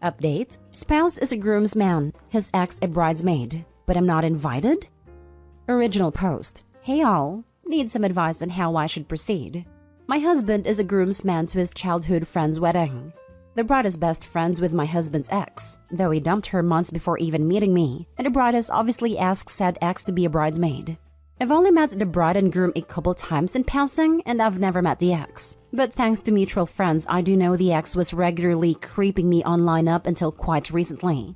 Update: spouse is a groomsman, his ex a bridesmaid, but I'm not invited? Original post: hey all, need some advice on how I should proceed. My husband is a groomsman to his childhood friend's wedding. The bride is best friends with my husband's ex, though he dumped her months before even meeting me, and the bride has obviously asked said ex to be a bridesmaid. I've only met the bride and groom a couple times in passing, and I've never met the ex. But thanks to mutual friends, I do know the ex was regularly creeping me online up until quite recently.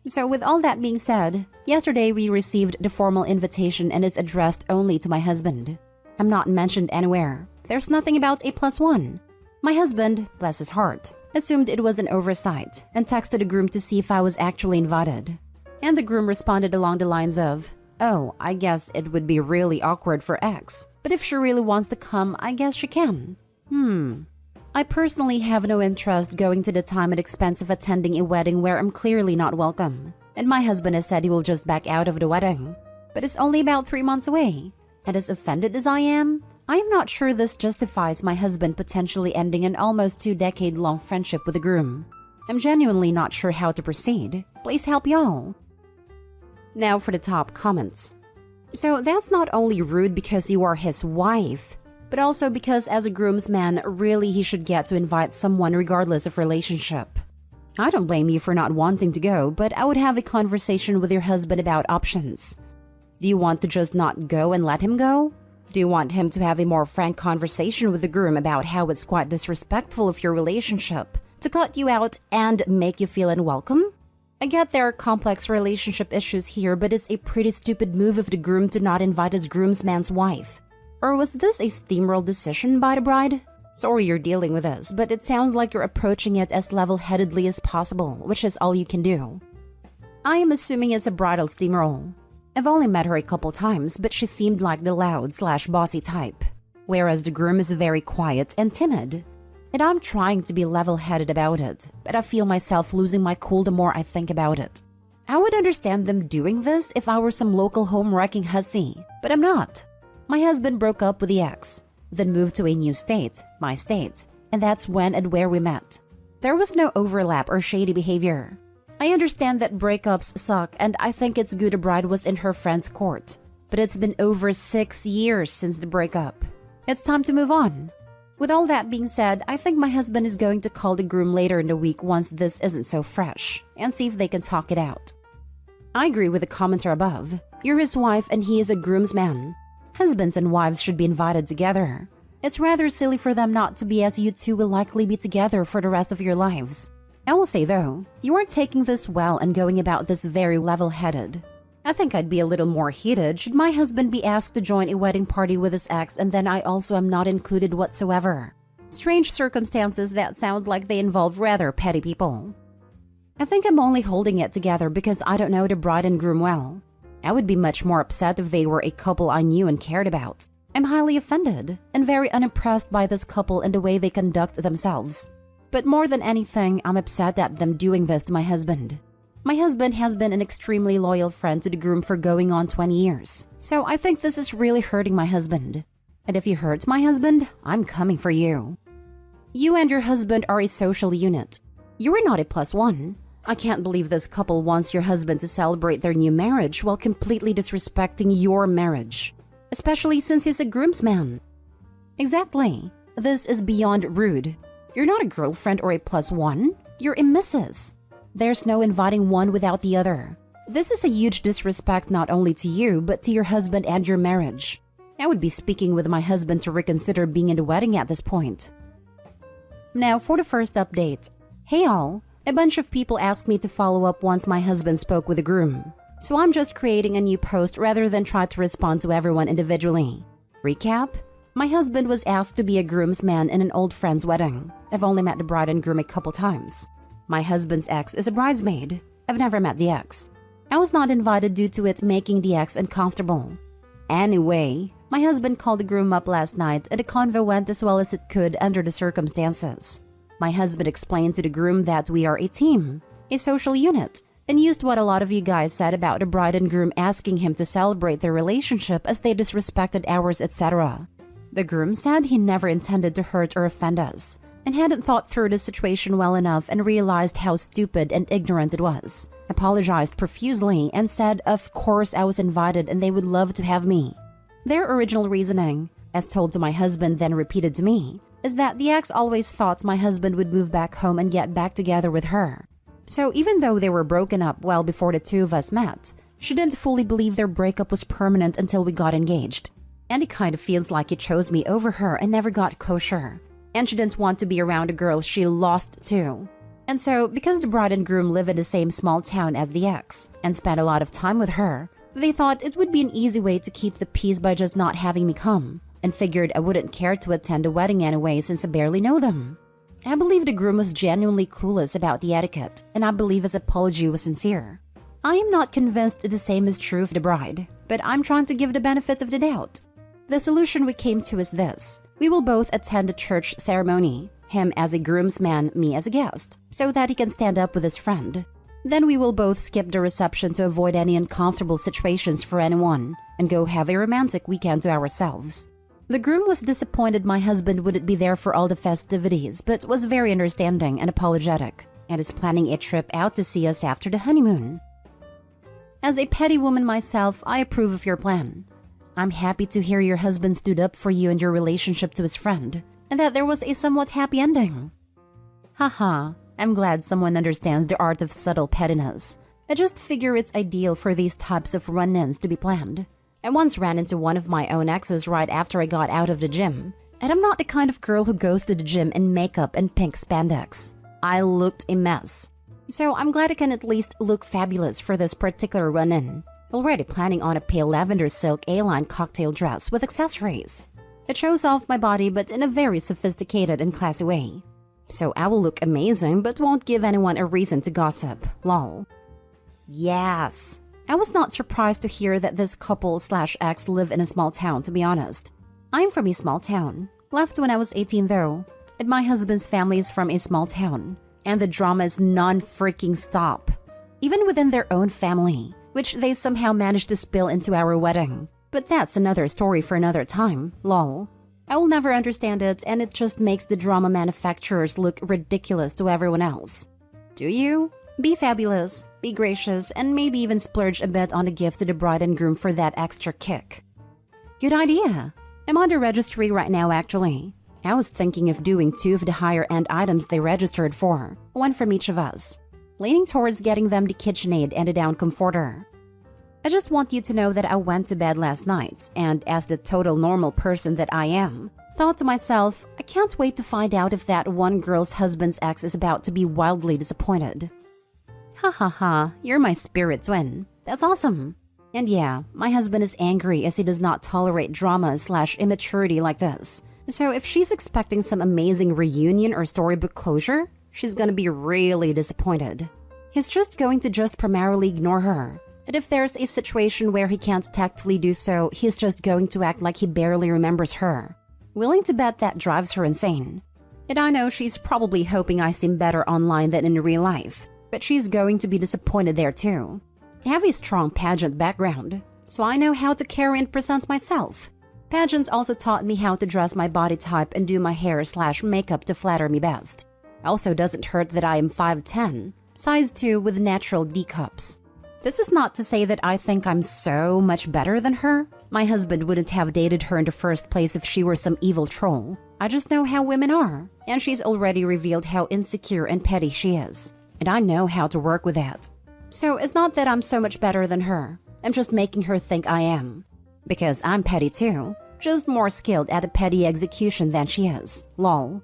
So with all that being said, yesterday we received the formal invitation and is addressed only to my husband. I'm not mentioned anywhere. There's nothing about A+1. My husband, bless his heart, assumed it was an oversight and texted the groom to see if I was actually invited. And the groom responded along the lines of, oh, I guess it would be really awkward for X, but if she really wants to come, I guess she can. I personally have no interest going to the time and expense of attending a wedding where I'm clearly not welcome. And my husband has said he will just back out of the wedding. But it's only about 3 months away. And as offended as I am not sure this justifies my husband potentially ending an almost 2-decade-long friendship with the groom. I'm genuinely not sure how to proceed. Please help y'all. Now for the top comments. So that's not only rude because you are his wife, but also because as a groomsman, really he should get to invite someone regardless of relationship. I don't blame you for not wanting to go, but I would have a conversation with your husband about options. Do you want to just not go and let him go? Do you want him to have a more frank conversation with the groom about how it's quite disrespectful of your relationship to cut you out and make you feel unwelcome? I get there are complex relationship issues here, but it's a pretty stupid move of the groom to not invite his groomsman's wife. Or was this a steamroll decision by the bride? Sorry you're dealing with this, but it sounds like you're approaching it as level-headedly as possible, which is all you can do. I am assuming it's a bridal steamroll. I've only met her a couple times, but she seemed like the loud/bossy type, whereas the groom is very quiet and timid. And I'm trying to be level-headed about it, but I feel myself losing my cool the more I think about it. I would understand them doing this if I were some local home-wrecking hussy, but I'm not. My husband broke up with the ex, then moved to a new state, my state, and that's when and where we met. There was no overlap or shady behavior. I understand that breakups suck, and I think it's good the bride was in her friend's court, but it's been over 6 years since the breakup. It's time to move on. With all that being said, I think my husband is going to call the groom later in the week once this isn't so fresh, and see if they can talk it out. I agree with the commenter above. You're his wife and he is a groomsman. Husbands and wives should be invited together. It's rather silly for them not to be, as you two will likely be together for the rest of your lives. I will say though, you are taking this well and going about this very level-headed. I think I'd be a little more heated should my husband be asked to join a wedding party with his ex and then I also am not included whatsoever. Strange circumstances that sound like they involve rather petty people. I think I'm only holding it together because I don't know the bride and groom well. I would be much more upset if they were a couple I knew and cared about. I'm highly offended and very unimpressed by this couple and the way they conduct themselves. But more than anything, I'm upset at them doing this to my husband. My husband has been an extremely loyal friend to the groom for going on 20 years. So I think this is really hurting my husband. And if you hurt my husband, I'm coming for you. You and your husband are a social unit. You are not a +1. I can't believe this couple wants your husband to celebrate their new marriage while completely disrespecting your marriage. Especially since he's a groomsman. Exactly. This is beyond rude. You're not a girlfriend or a +1. You're a missus. There's no inviting one without the other. This is a huge disrespect not only to you, but to your husband and your marriage. I would be speaking with my husband to reconsider being in the wedding at this point. Now for the first update. Hey all, a bunch of people asked me to follow up once my husband spoke with the groom. So I'm just creating a new post rather than try to respond to everyone individually. Recap? My husband was asked to be a groomsman in an old friend's wedding. I've only met the bride and groom a couple times. My husband's ex is a bridesmaid. I've never met the ex. I was not invited due to it making the ex uncomfortable. Anyway, my husband called the groom up last night and the convo went as well as it could under the circumstances. My husband explained to the groom that we are a team, a social unit, and used what a lot of you guys said about the bride and groom asking him to celebrate their relationship as they disrespected ours, etc. The groom said he never intended to hurt or offend us, and hadn't thought through the situation well enough and realized how stupid and ignorant it was. Apologized profusely and said of course I was invited and they would love to have me. Their original reasoning, as told to my husband then repeated to me, is that the ex always thought my husband would move back home and get back together with her. So even though they were broken up well before the two of us met, she didn't fully believe their breakup was permanent until we got engaged. And it kind of feels like he chose me over her and never got closure. And she didn't want to be around a girl she lost to. And so, because the bride and groom live in the same small town as the ex and spent a lot of time with her, they thought it would be an easy way to keep the peace by just not having me come, and figured I wouldn't care to attend the wedding anyway since I barely know them. I believe the groom was genuinely clueless about the etiquette, and I believe his apology was sincere. I am not convinced the same is true of the bride, but I'm trying to give the benefit of the doubt. The solution we came to is this. We will both attend the church ceremony, him as a groomsman, me as a guest, so that he can stand up with his friend. Then we will both skip the reception to avoid any uncomfortable situations for anyone, and go have a romantic weekend to ourselves. The groom was disappointed my husband wouldn't be there for all the festivities, but was very understanding and apologetic, and is planning a trip out to see us after the honeymoon. As a petty woman myself, I approve of your plan. I'm happy to hear your husband stood up for you and your relationship to his friend, and that there was a somewhat happy ending. Haha, I'm glad someone understands the art of subtle pettiness. I just figure it's ideal for these types of run-ins to be planned. I once ran into one of my own exes right after I got out of the gym, and I'm not the kind of girl who goes to the gym in makeup and pink spandex. I looked a mess. So I'm glad I can at least look fabulous for this particular run-in. Already planning on a pale lavender silk A-line cocktail dress with accessories. It shows off my body but in a very sophisticated and classy way. So I will look amazing but won't give anyone a reason to gossip, lol. Yes! I was not surprised to hear that this couple/ex live in a small town, to be honest. I'm from a small town. Left when I was 18 though, and my husband's family is from a small town. And the drama is non-freaking stop. Even within their own family, which they somehow managed to spill into our wedding. But that's another story for another time, lol. I will never understand it, and it just makes the drama manufacturers look ridiculous to everyone else. Do you? Be fabulous, be gracious, and maybe even splurge a bit on a gift to the bride and groom for that extra kick. Good idea. I'm on the registry right now actually. I was thinking of doing 2 of the higher-end items they registered for, one from each of us. Leaning towards getting them the KitchenAid and a down comforter. I just want you to know that I went to bed last night, and as the total normal person that I am, thought to myself, I can't wait to find out if that one girl's husband's ex is about to be wildly disappointed. Ha ha ha, you're my spirit twin. That's awesome. And yeah, my husband is angry as he does not tolerate drama/immaturity like this. So if she's expecting some amazing reunion or storybook closure, she's gonna be really disappointed. He's just going to primarily ignore her. And if there's a situation where he can't tactfully do so, he's just going to act like he barely remembers her. Willing to bet that drives her insane. And I know she's probably hoping I seem better online than in real life, but she's going to be disappointed there too. I have a strong pageant background, so I know how to carry and present myself. Pageants also taught me how to dress my body type and do my hair/makeup to flatter me best. Also doesn't hurt that I am 5'10", size 2 with natural D cups. This is not to say that I think I'm so much better than her. My husband wouldn't have dated her in the first place if she were some evil troll. I just know how women are, and she's already revealed how insecure and petty she is. And I know how to work with that. So it's not that I'm so much better than her. I'm just making her think I am. Because I'm petty too. Just more skilled at a petty execution than she is. Lol.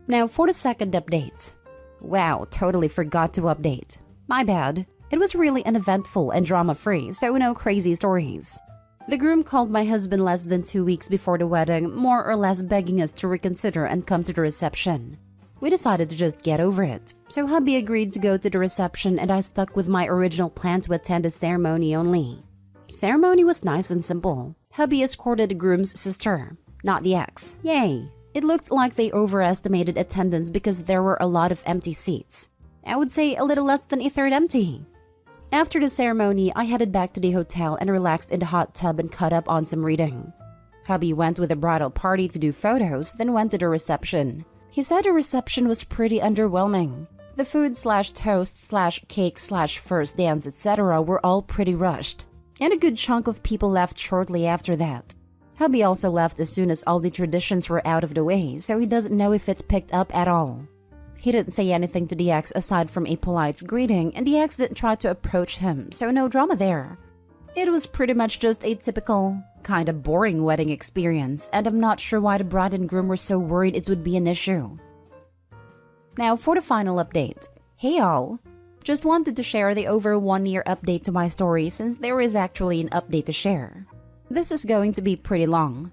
Now for the second update. Wow, totally forgot to update. My bad. It was really uneventful and drama-free, so no crazy stories. The groom called my husband less than 2 weeks before the wedding, more or less begging us to reconsider and come to the reception. We decided to just get over it, so hubby agreed to go to the reception and I stuck with my original plan to attend the ceremony only. Ceremony was nice and simple. Hubby escorted the groom's sister, not the ex. Yay! It looked like they overestimated attendance because there were a lot of empty seats. I would say a little less than a third empty. After the ceremony, I headed back to the hotel and relaxed in the hot tub and caught up on some reading. Hubby went with the bridal party to do photos, then went to the reception. He said the reception was pretty underwhelming. The food slash toast slash cake slash first dance etc. were all pretty rushed, and a good chunk of people left shortly after that. Hubby also left as soon as all the traditions were out of the way, so he doesn't know if it's picked up at all. He didn't say anything to the ex aside from a polite greeting, and the ex didn't try to approach him, so no drama there. It was pretty much just a typical, kind of boring wedding experience, and I'm not sure why the bride and groom were so worried it would be an issue. Now for the final update. Hey all! Just wanted to share the over 1 year update to my story since there is actually an update to share. This is going to be pretty long.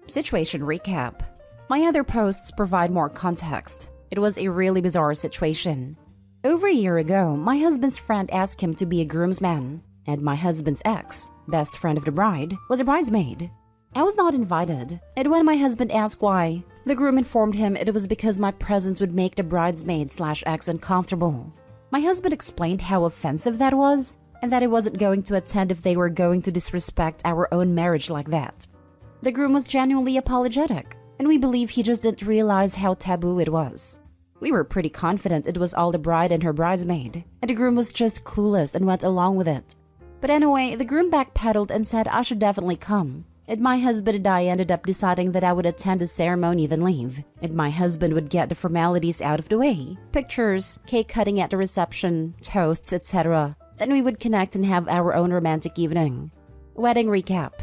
Situation recap. My other posts provide more context. It was a really bizarre situation. Over a year ago, my husband's friend asked him to be a groomsman, and my husband's ex, best friend of the bride, was a bridesmaid. I was not invited, and when my husband asked why, the groom informed him it was because my presence would make the bridesmaid slash ex uncomfortable. My husband explained how offensive that was, and that he wasn't going to attend if they were going to disrespect our own marriage like that. The groom was genuinely apologetic, and we believe he just didn't realize how taboo it was. We were pretty confident it was all the bride and her bridesmaid, and the groom was just clueless and went along with it. But anyway, the groom backpedaled and said I should definitely come, and my husband and I ended up deciding that I would attend the ceremony then leave, and my husband would get the formalities out of the way, pictures, cake cutting at the reception, toasts, etc. Then we would connect and have our own romantic evening. Wedding recap.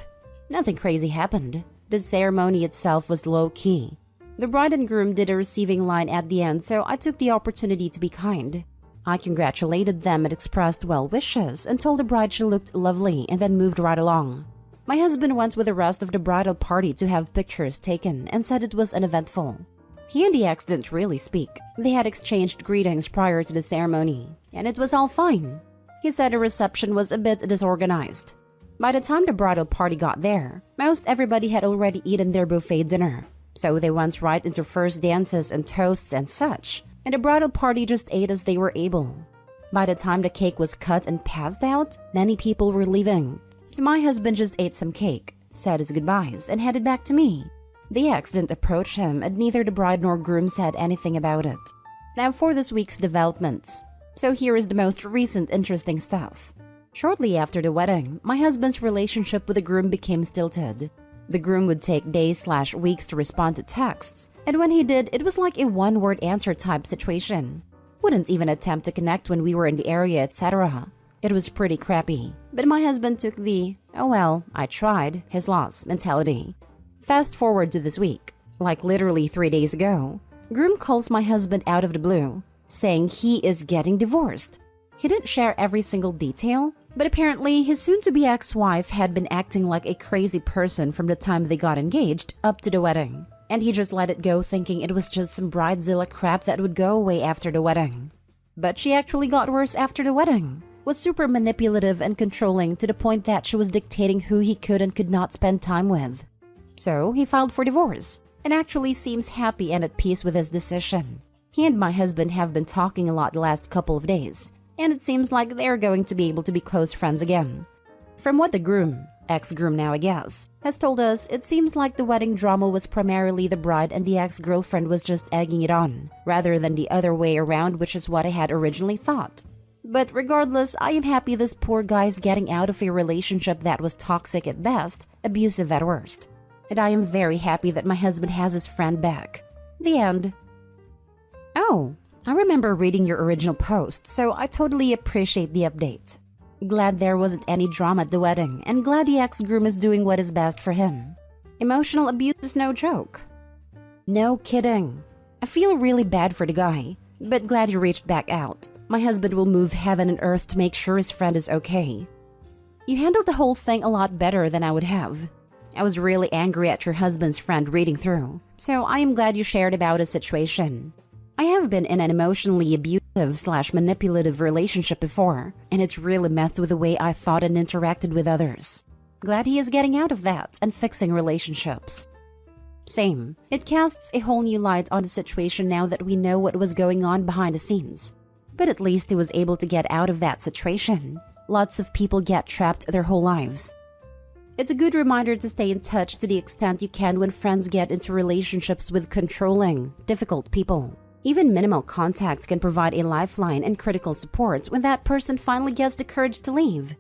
Nothing crazy happened. The ceremony itself was low-key. The bride and groom did a receiving line at the end, so I took the opportunity to be kind. I congratulated them and expressed well wishes and told the bride she looked lovely and then moved right along. My husband went with the rest of the bridal party to have pictures taken and said it was uneventful. He and the ex didn't really speak. They had exchanged greetings prior to the ceremony, and it was all fine. He said the reception was a bit disorganized. By the time the bridal party got there, most everybody had already eaten their buffet dinner, so they went right into first dances and toasts and such, and the bridal party just ate as they were able. By the time the cake was cut and passed out, many people were leaving, so my husband just ate some cake, said his goodbyes, and headed back to me. The ex didn't approach him, and neither the bride nor groom said anything about it. Now for this week's developments. So here is the most recent interesting stuff. Shortly after the wedding, my husband's relationship with the groom became stilted. The groom would take days/weeks to respond to texts, and when he did, it was like a one-word answer type situation. Wouldn't even attempt to connect when we were in the area, etc. It was pretty crappy, but my husband took the, oh well, I tried, his loss mentality. Fast forward to this week, like literally 3 days ago, groom calls my husband out of the blue, saying he is getting divorced. He didn't share every single detail, but apparently his soon-to-be ex-wife had been acting like a crazy person from the time they got engaged up to the wedding, and he just let it go thinking it was just some bridezilla crap that would go away after the wedding. But she actually got worse after the wedding, was super manipulative and controlling to the point that she was dictating who he could and could not spend time with. So he filed for divorce, and actually seems happy and at peace with his decision. He and my husband have been talking a lot the last couple of days, and it seems like they're going to be able to be close friends again. From what the groom, ex-groom now I guess, has told us, it seems like the wedding drama was primarily the bride and the ex-girlfriend was just egging it on, rather than the other way around, which is what I had originally thought. But regardless, I am happy this poor guy's getting out of a relationship that was toxic at best, abusive at worst. And I am very happy that my husband has his friend back. The end. Oh, I remember reading your original post, so I totally appreciate the update. Glad there wasn't any drama at the wedding, and glad the ex-groom is doing what is best for him. Emotional abuse is no joke. No kidding. I feel really bad for the guy, but glad you reached back out. My husband will move heaven and earth to make sure his friend is okay. You handled the whole thing a lot better than I would have. I was really angry at your husband's friend reading through, so I am glad you shared about his situation. I have been in an emotionally abusive/manipulative relationship before, and it's really messed with the way I thought and interacted with others. Glad he is getting out of that and fixing relationships. Same. It casts a whole new light on the situation now that we know what was going on behind the scenes. But at least he was able to get out of that situation. Lots of people get trapped their whole lives. It's a good reminder to stay in touch to the extent you can when friends get into relationships with controlling, difficult people. Even minimal contacts can provide a lifeline and critical support when that person finally gets the courage to leave.